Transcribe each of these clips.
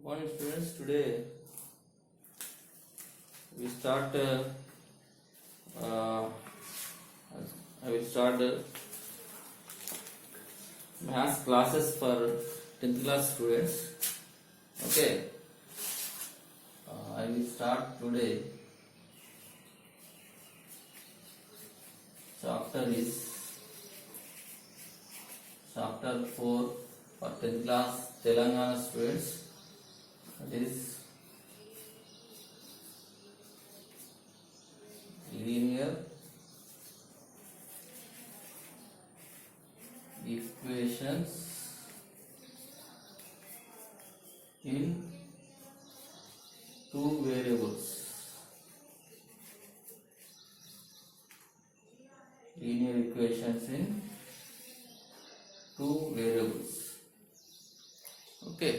Morning students, today we start I will start math classes for 10th class students. Okay, I will start today. Chapter is chapter 4 for 10th class Telangana students. That is linear equations in two variables. Linear equations in two variables. Okay.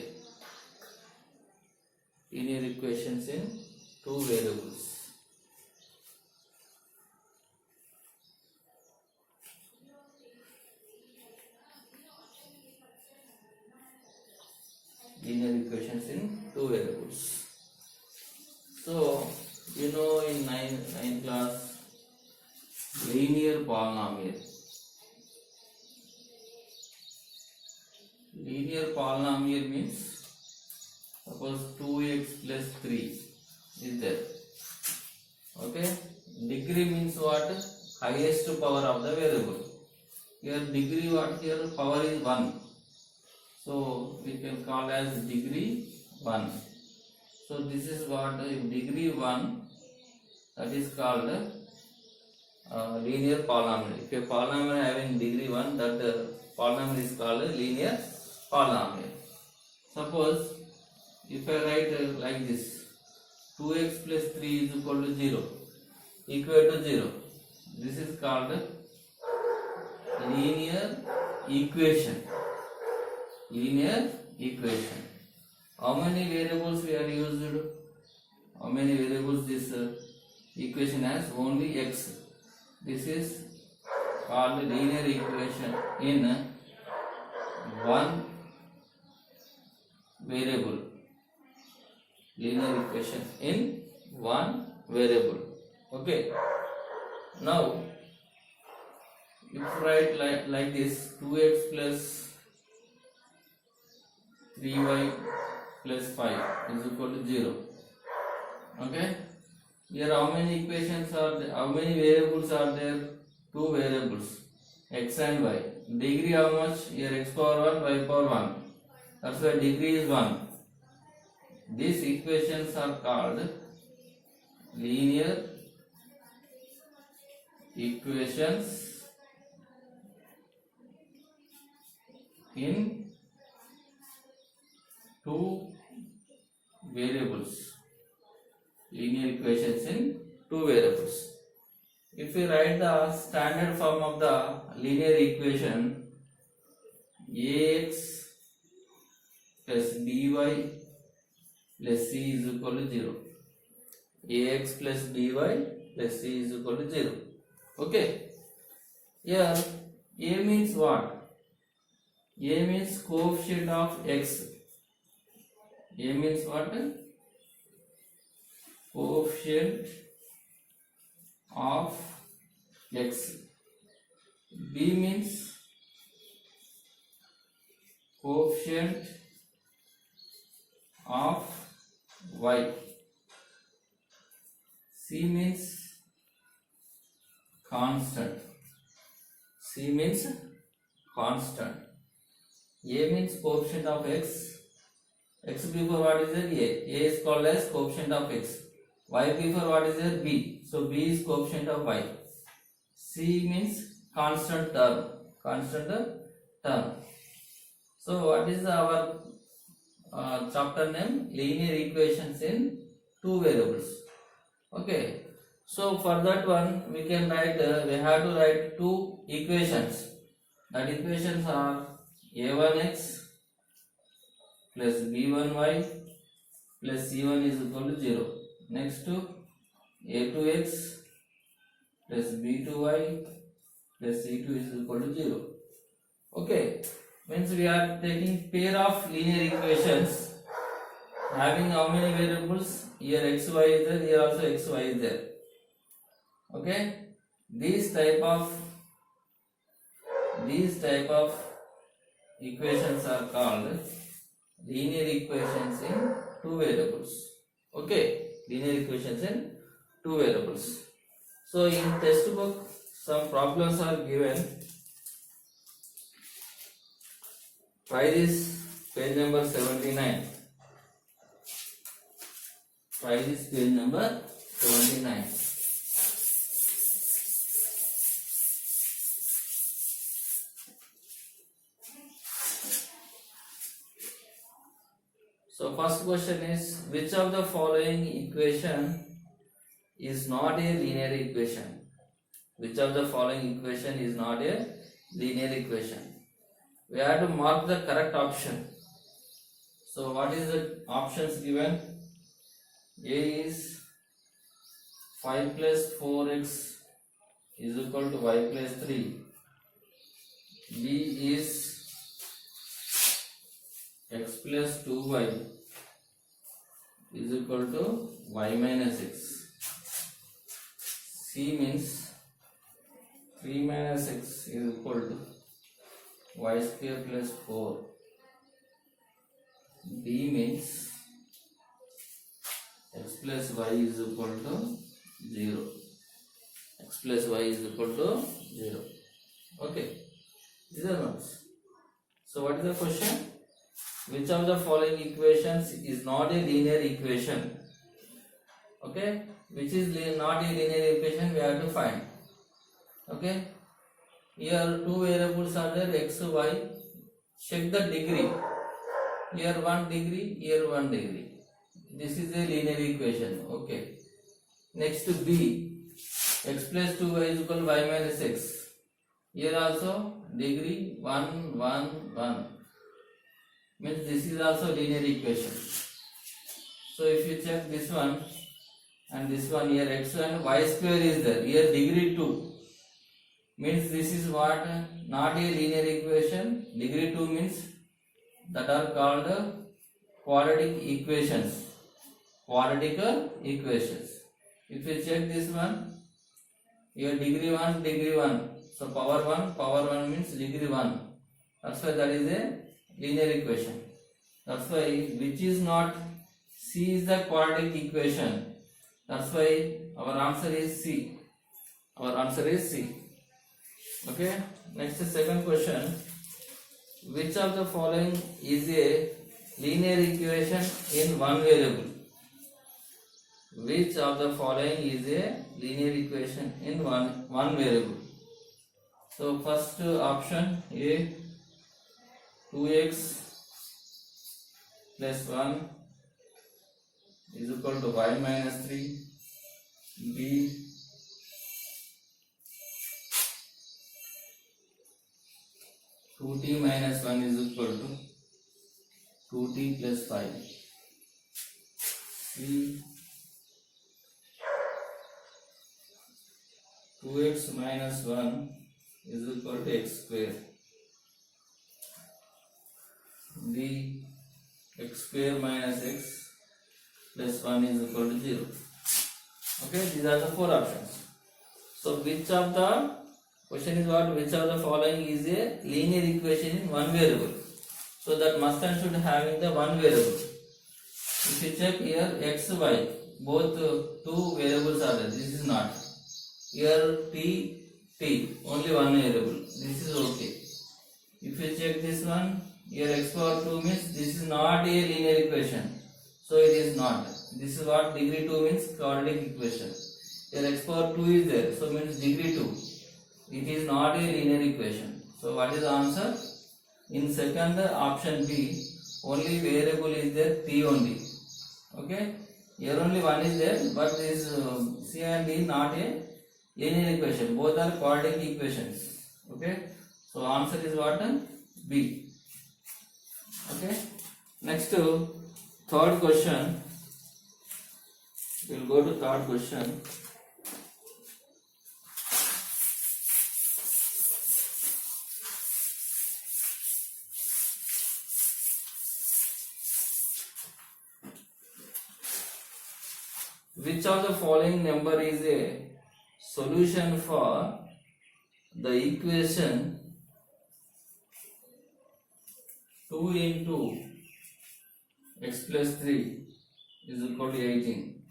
Linear equations in two variables. Linear equations in two variables. So, you know, in 9th class, linear polynomial. Linear polynomial means, suppose 2x plus 3 is there. Okay, degree means what? Highest power of the variable. Here degree what? Here power is 1. So we can call as degree 1. So this is what? If degree 1, that is called linear polynomial. If a polynomial having degree 1, that polynomial is called linear polynomial. Suppose if I write like this, 2x plus 3 is equal to 0, equal to 0. This is called linear equation. Linear equation. How many variables we are used? How many variables this equation has? Only x. This is called linear equation in one variable. Linear equation in one variable. Okay. Now, if you write like this, 2x plus 3y plus 5 is equal to 0. Okay. Here how many equations are there? How many variables are there? Two variables, x and y. Degree how much? Here x power 1, y power 1. That's why degree is 1. These equations are called linear equations in two variables. Linear equations in two variables. If we write the standard form of the linear equation, ax plus by plus c is equal to 0. Ax plus by plus c is equal to 0. Okay. Here a means what? A means coefficient of x. A means what? Coefficient of x. B means coefficient of y. C means constant. C means constant. A means coefficient of x. X before what is there? A. A is called as coefficient of x. Y before what is there? B. So B is coefficient of y. C means constant term. Constant term. So what is our chapter name? Linear equations in two variables. Okay. So for that one we can write, we have to write two equations. That equations are a1x plus b1y plus c1 is equal to 0. Next to a2x plus b2y plus c2 is equal to 0. Okay, means we are taking pair of linear equations. having how many variables? Here xy is there, here also xy is there. Okay, these type of equations are called linear equations in two variables. Okay, linear equations in two variables. So in textbook some problems are given. Try this, page number 79. Try this, page number 79. So first question is, which of the following equation is not a linear equation? Which of the following equation is not a linear equation? We have to mark the correct option. So what is the options given? A is 5 plus 4x is equal to y plus 3. B is x plus 2y is equal to y minus x. C means 3 minus x is equal to y square plus 4. D means x plus y is equal to 0. X plus y is equal to 0. Okay, these are ones. So what is the question? Which of the following equations is not a linear equation? Okay, which is not a linear equation we have to find. Okay, here two variables are there, x, y. Check the degree. Here 1 degree, here 1 degree. This is a linear equation. Okay. Next to B, x plus 2y is equal to y minus x. Here also degree 1, 1, 1. Means this is also linear equation. So if you check this one and this one, here x and y square is there. Here degree 2. Means this is what? Not a linear equation. Degree 2 means that are called quadratic equations. Quadratic equations. If you check this one, here degree 1. So power 1 means degree 1. That's why that is a linear equation. That's why which is not, C is the quadratic equation. That's why our answer is C. Our answer is C. Okay. Next, second question. Which of the following is a linear equation in one variable? Which of the following is a linear equation in one variable? So first option A, 2x plus 1 is equal to y minus 3. B, 2t minus 1 is equal to 2t plus 5. C, 2x minus 1 is equal to x square. D, x square minus x plus 1 is equal to 0. Okay, these are the four options. So which of the, question is what, which of the following is a linear equation in one variable? So that must and should having the one variable. If you check here x, y, both two variables are there. This is not. Here t, only one variable. This is okay. If you check this one, here x power 2 means this is not a linear equation. So it is not. This is what degree 2 means, quadratic equation. Here x power 2 is there. So means degree 2. It is not a linear equation. So what is the answer? In second option B, only variable is there, t only. Okay. Here only one is there, but this C and D not a linear equation. Both are quadratic equations. Okay. So answer is what? B. Okay. Next to third question. We will go to third question. which of the following number is a solution for the equation 2 into x plus 3 is equal to 18.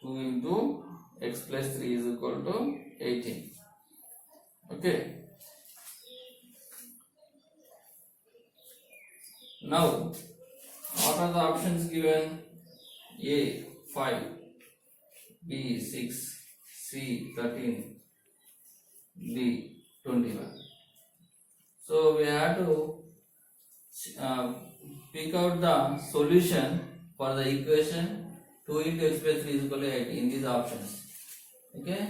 2 into x plus 3 is equal to 18. Okay. Now, what are the options given? A 5, B 6, C 13, D 21. So we have to pick out the solution for the equation 2 into x plus 3 is equal to 8 in these options. Okay.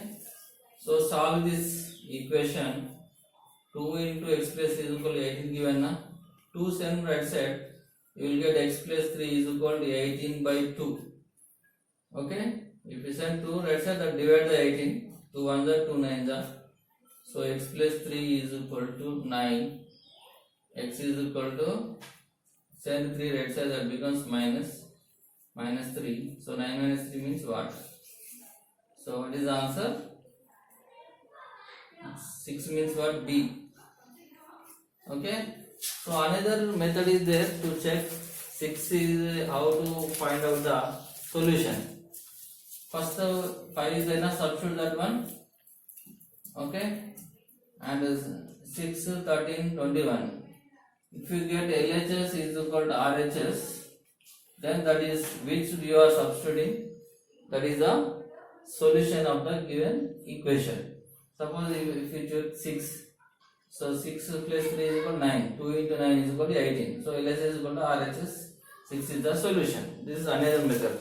So solve this equation 2 into x plus 3 is equal to 18 given na. 2 send right side, you will get x plus 3 is equal to 18 by 2. Okay. If you send 2 right side, that divide the 18. 2 1 are 2 9 are. So x plus 3 is equal to 9. X is equal to, send 3 right side, that becomes minus 3. So 9 minus 3 means what? So what is the answer? 6 means what? D. Okay. So another method is there to check 6 is how to find out the solution. First 5 is there, substitute that one. Okay. And 6, 13, 21. If you get LHS is equal to RHS, then that is which you are substituting, that is the solution of the given equation. Suppose if you choose 6, so 6 plus 3 is equal to 9, 2 into 9 is equal to 18. So LHS is equal to RHS, 6 is the solution. This is another method.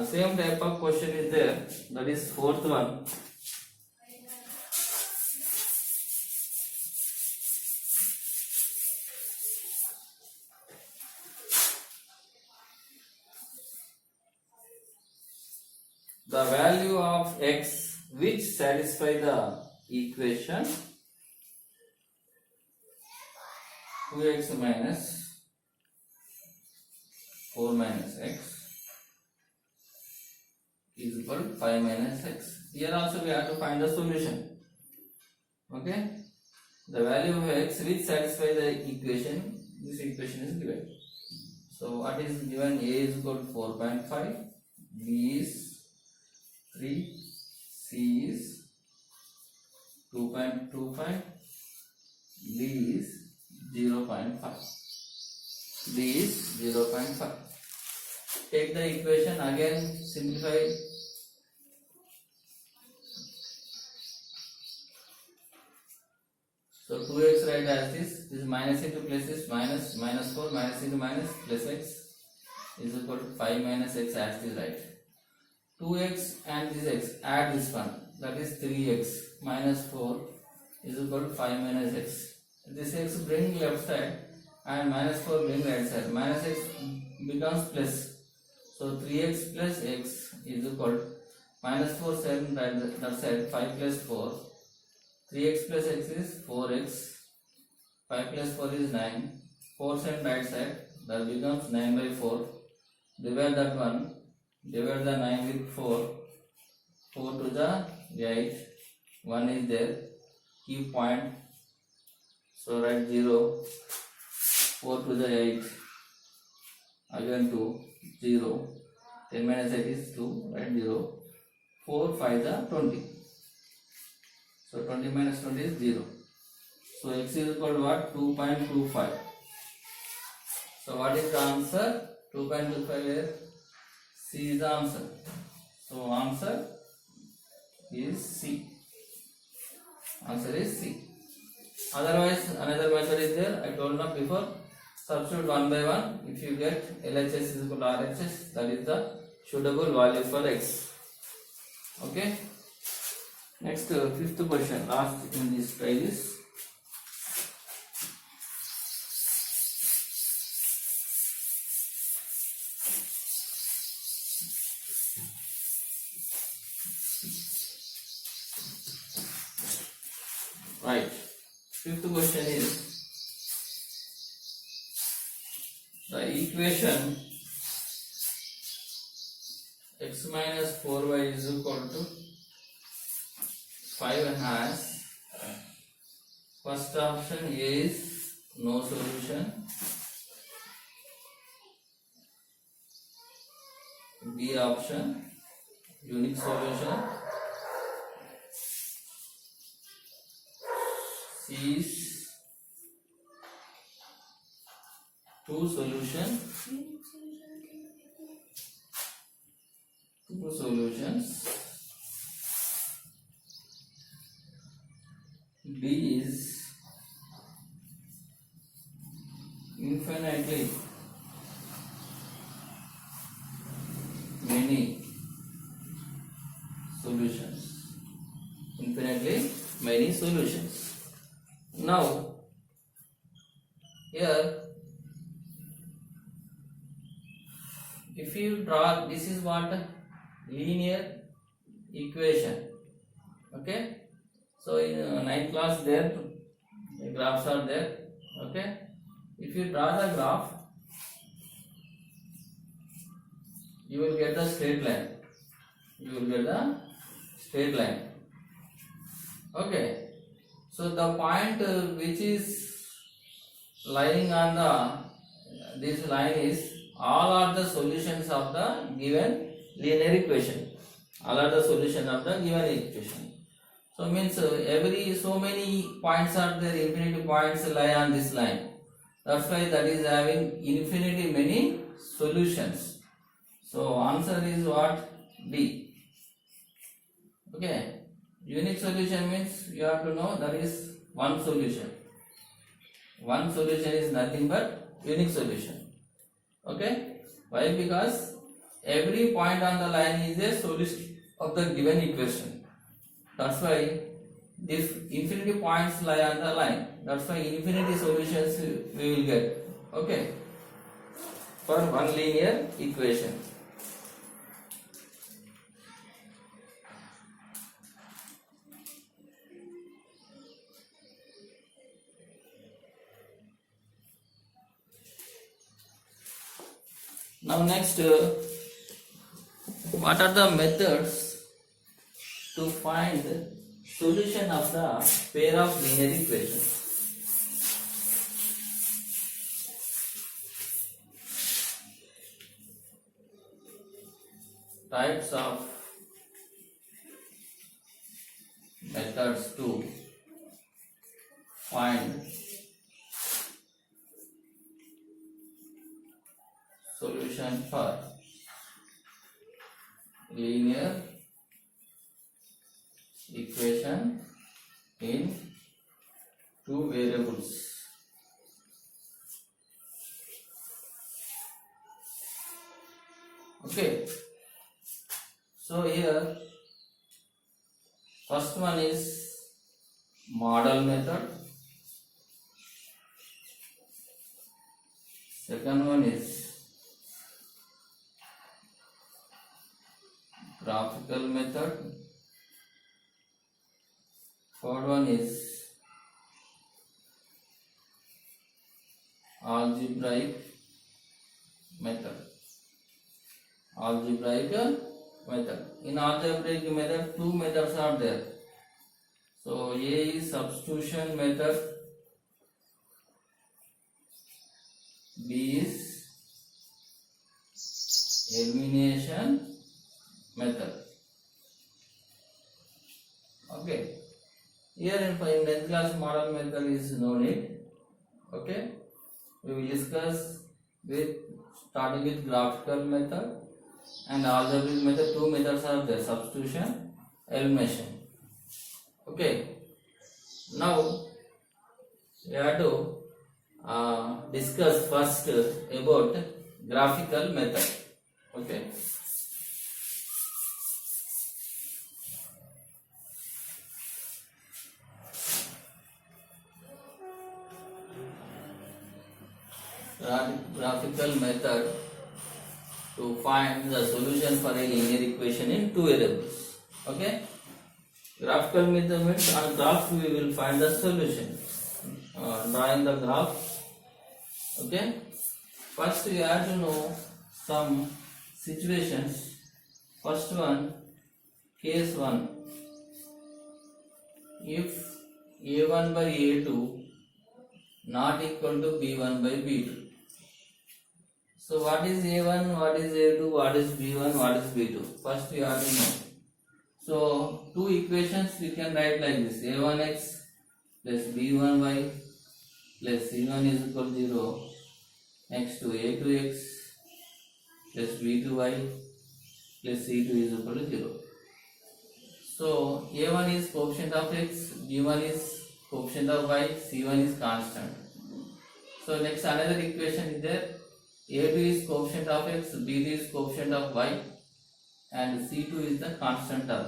Same type of question is there, that is fourth one. The value of x which satisfy the equation 2x minus 4 minus x is equal to 5 minus x. Here also we have to find the solution. Okay. The value of x which satisfy the equation, this equation is given. So what is given? A is equal to 4.5, B is 3, C is 2.25, D is 0.5. D is 0.5. Take the equation again, simplify. So 2x right as this is minus into plus is minus, minus 4, minus into minus plus x is equal to 5 minus x as this, right. 2x and this x, add this one, that is 3x minus 4 is equal to 5 minus x. This x bring left side and minus 4 bring right side. Minus x becomes plus. So 3x plus x is equal to minus 4 send right that side, 5 plus 4. 3x plus x is 4x. 5 plus 4 is 9. 4 send right side, that becomes 9 by 4. Divide that one. Divide the 9 with 4. 4 to the 8. 1 is there. Keep point. So write 0. 4 to the 8. Again 2. 0. 10 minus 8 is 2. Write 0. 4 5 the 20. So 20 minus 20 is 0. So x is equal to what? 2.25. So what is the answer? 2.25 is C is the answer. So answer is C. Answer is C. Otherwise, another method is there. I told you before. Substitute one by one. If you get LHS is equal to RHS, that is the suitable value for x. Okay. Next, fifth question. Last in this try is. Right. Fifth question is the equation x minus 4y is equal to 5 has first option A is no solution, B option unique solution, C is two solutions, B is infinitely many solutions. Now here if you draw, this is what linear equation. Okay, so in 9th class there the graphs are there. Okay, if you draw the graph you will get the straight line. Okay, so the point which is lying on the this line is all are the solutions of the given linear equation. So means so many points are there, infinity points lie on this line. That's why that is having infinity many solutions. So answer is what? D. Okay. Unique solution means you have to know that is one solution. One solution is nothing but unique solution. Okay. Why? Because every point on the line is a solution of the given equation. That's why if infinity points lie on the line, that's why infinity solutions we will get. Okay. For one linear equation. Now next, what are the methods to find solution of the pair of linear equations? Types of methods to find solution for linear equation in two variables. Okay, so here first one is model method, second one is graphical method, third one is algebraic method. In algebraic method, two methods are there. So A is substitution method, B is elimination method. Okay, here in 10th class model method is no need. Okay, we will discuss with starting with graphical method and algebraic method. Two methods are there, substitution, elimination. Okay, now we have to discuss first about graphical method. Okay, graphical method to find the solution for a linear equation in two variables. Okay, graphical method means on graph we will find the solution. Drawing the graph. Okay, first you have to know some situations First one, case 1. If A1 by A2 not equal to B1 by B2. So what is A1, what is A2, what is B1, what is B2? First we have to know. So two equations we can write like this: A1x plus B1y plus C1 is equal to 0. Next to A2x plus B2y plus C2 is equal to 0. So A1 is coefficient of x, B1 is coefficient of y, C1 is constant. So next another equation is there. A2 is coefficient of x, B2 is coefficient of y, and C2 is the constant term.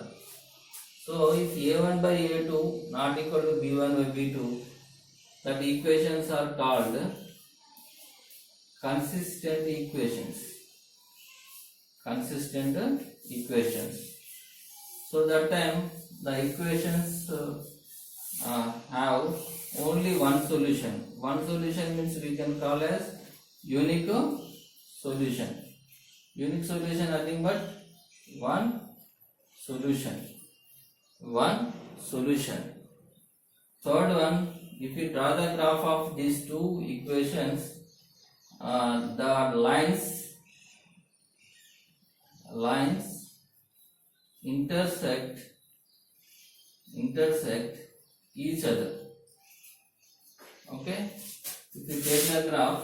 So if A1 by A2 not equal to B1 by B2, that equations are called consistent equations. Consistent equations. So that time the equations have only one solution. One solution means we can call as unique solution. Unique solution nothing but one solution. One solution. Third one, if you draw the graph of these two equations, the lines intersect each other. Okay, if you take the graph,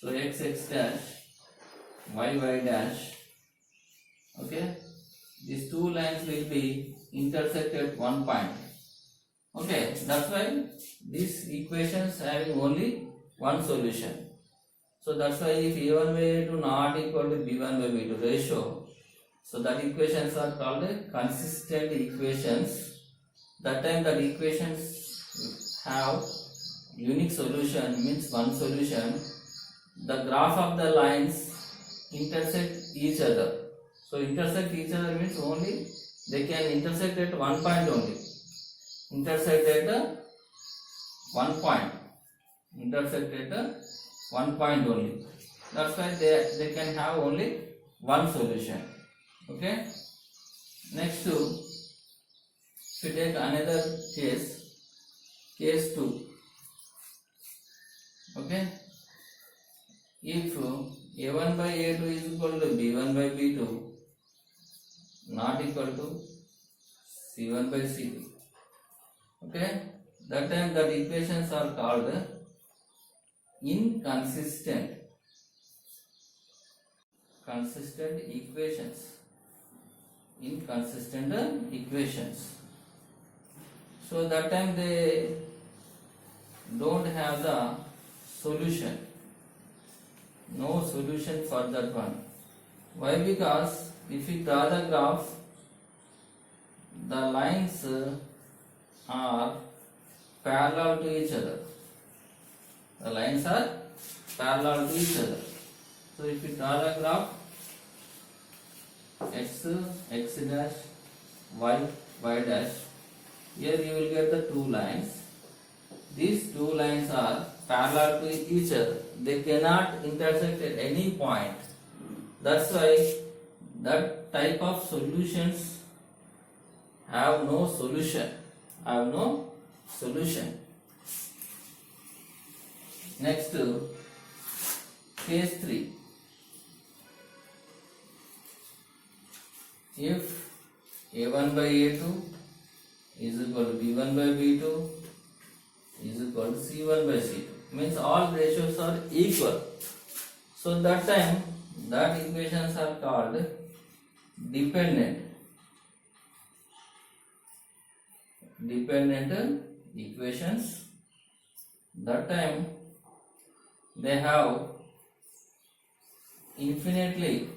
so x dash, y dash, okay, these two lines will be intersect at one point. Okay, that's why these equations having only one solution. So that's why if A1 by A2 not equal to B1 by B2 ratio, so that equations are called consistent equations. That time that equations have unique solution means one solution. The graph of the lines intersect each other. So intersect each other means only they can intersect at one point only. Intersect at one point. Intersect at one point only. That's why they can have only one solution. Okay. Next to, if you take another case, case 2. Okay. If A1 by A2 is equal to B1 by B2 not equal to C1 by C2. Okay. That time that equations are called inconsistent equations. Inconsistent equations. So that time they don't have the solution. No solution for that one. Why? Because if you draw the graph, the lines are parallel to each other. The lines are parallel to each other. So if you draw the graph, x dash, y dash, here you will get the two lines. These two lines are parallel to each other. They cannot intersect at any point. That's why that type of solutions have no solution. Next, case 3. If A1 by A2 is equal to B1 by B2 is equal to C1 by C2, means all ratios are equal. So that time that equations are called dependent equations. That time they have infinitely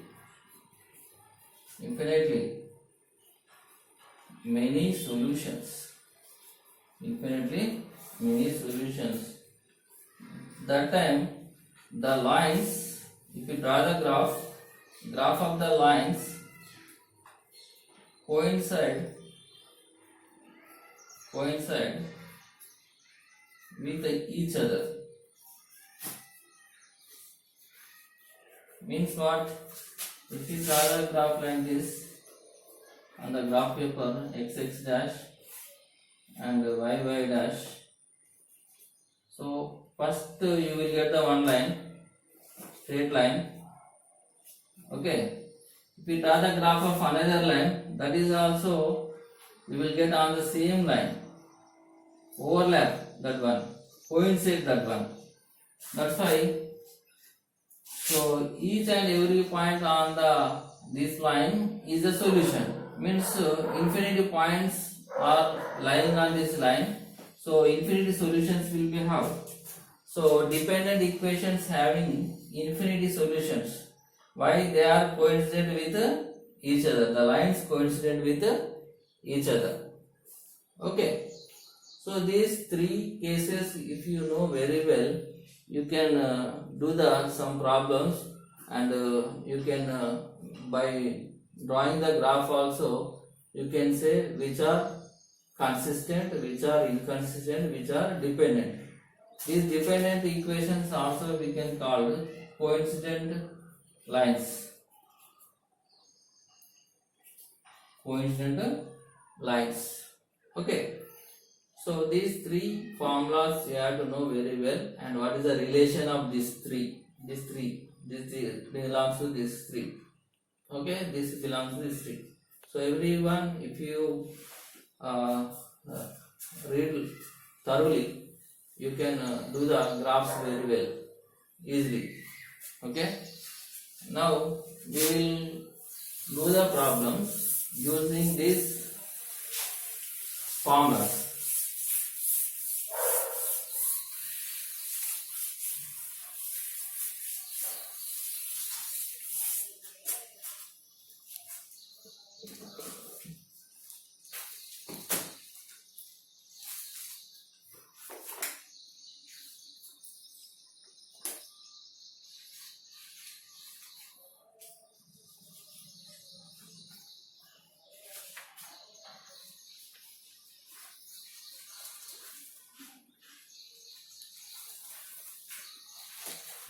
many solutions. That time the lines, if you draw the graph of the lines coincide with each other. Means what? If you draw the graph like this on the graph paper, x dash and y dash. So first you will get the one line, straight line. Okay. If you draw the graph of another line, that is also you will get on the same line. Overlap that one, coincide that one. That's why. So each and every point on this line is a solution. Means infinity points are lying on this line. So infinity solutions will be have. So dependent equations having infinity solutions. Why they are coincident with each other? The lines coincident with each other. Okay. So these three cases, if you know very well, you can do some problems, and you can by drawing the graph also you can say which are consistent, which are inconsistent, which are dependent. These dependent equations also we can call coincident lines. Coincident lines. Okay. So these three formulas you have to know very well, and what is the relation of these three. This belongs to this three. Okay, this belongs to this three. So everyone, if you read thoroughly, you can do the graphs very well, easily. Okay. Now we will do the problems using these formulas.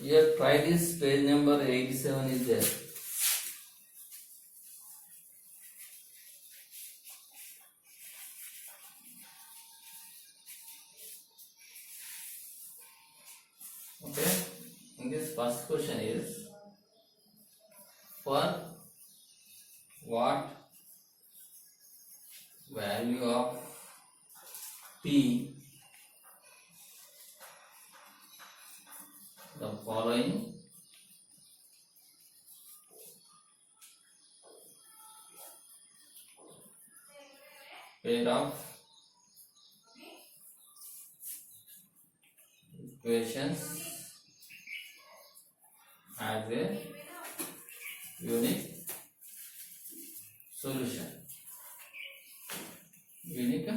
Here try this, page number 87 is there. Okay, in this first question is, for what value of P the following pair of equations has a unique solution. Unique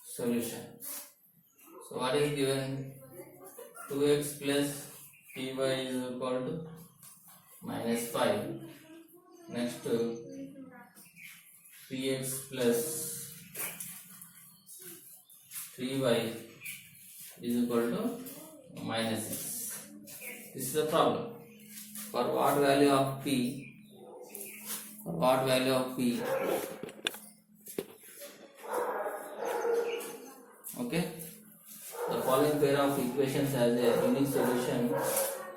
solution. So what is given? 2x plus py is equal to minus 5. Next 3x plus 3y is equal to minus 6. This is the problem. For what value of p? For what value of p? Okay. The following pair of equations has a unique solution.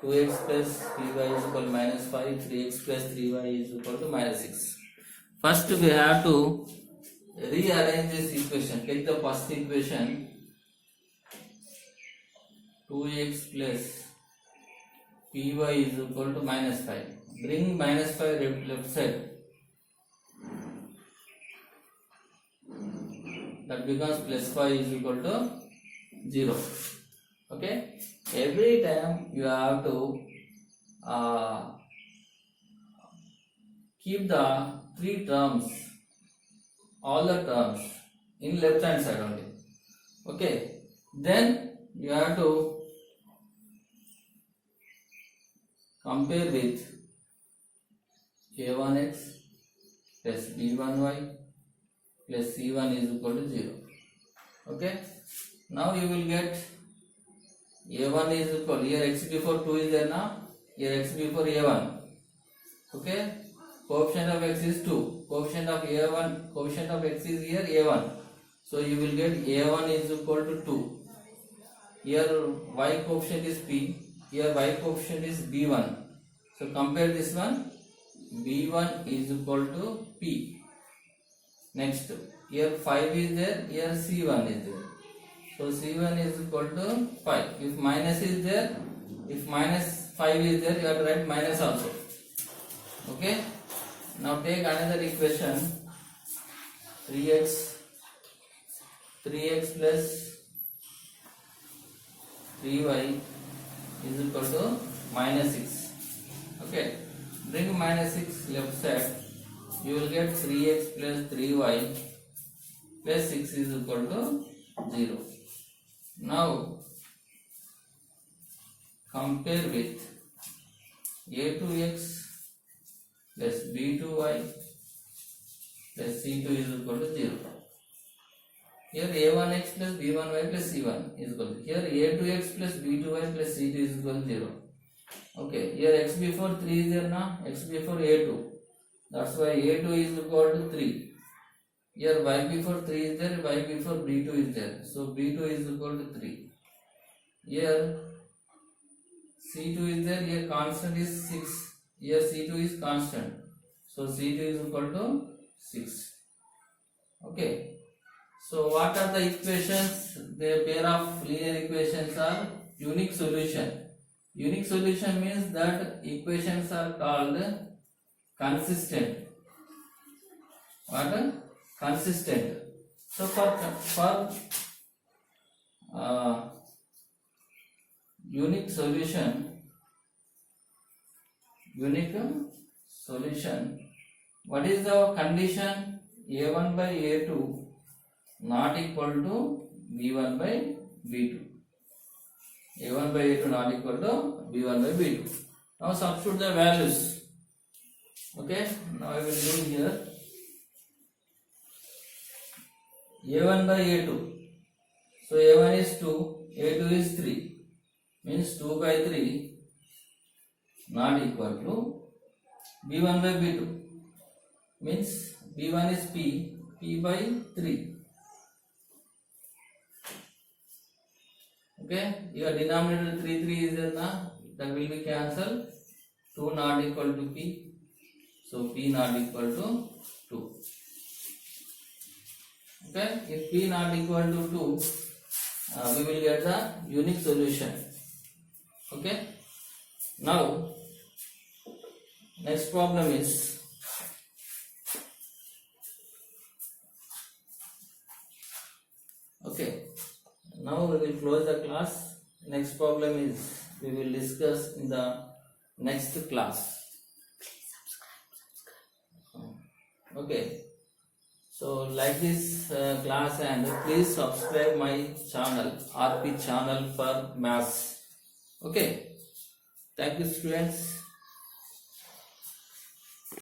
2x plus 3y is equal to minus 5, 3x plus 3y is equal to minus 6. First we have to rearrange this equation. Take the first equation, 2x plus py is equal to minus 5. Bring minus 5 left side. That becomes plus 5 is equal to 0. Okay. Every time you have to keep the three terms, all the terms in left hand side only. Okay. Then you have to compare with a1x plus b1y plus c1 is equal to 0. Okay. Now you will get a1 is equal, here x before 2 is there now, here x before a1, Okay, coefficient of x is 2. Coefficient of a1, coefficient of x is here a1. So you will get a1 is equal to 2. Here y coefficient is p. Here y coefficient is b1. So compare this one. b1 is equal to p. Next, here 5 is there. Here c1 is there. So c1 is equal to 5. If minus is there, if minus 5 is there, you have to write minus also. Okay. Now take another equation. 3x plus 3y is equal to minus 6. Okay. Bring minus 6 left side. You will get 3x plus 3y plus 6 is equal to 0. Now compare with a2x plus b2y plus c2 is equal to 0. Here a1x plus b1y plus c1 is equal to, here a2x plus b2y plus c2 is equal to 0. Okay, here x before 3 is there now, x before a2. That's why a2 is equal to 3. Here y before 3 is there, y before b2 is there. So b2 is equal to 3. Here c2 is there, here constant is 6. Here c2 is constant. So c2 is equal to 6. Okay. So what are the equations? The pair of linear equations are unique solution. Unique solution means that equations are called consistent. What? Consistent. So for unique solution, what is the condition? A1 by A2 not equal to B1 by B2. A1 by A2 not equal to B1 by B2. Now substitute the values. Okay, now I will do here. A1 by A2. So A1 is 2, A2 is 3. Means 2 by 3 not equal to B1 by B2. Means B1 is P by 3. Okay, your denominator 3 is there now, that will be cancelled. 2 not equal to P. So P not equal to 2. Okay, if P not equal to 2, we will get the unique solution. Okay, now next problem is okay. Now we will close the class. Next problem is we will discuss in the next class. Okay. So like this class, and please subscribe my channel, RP channel for maths. Okay. Thank you, students.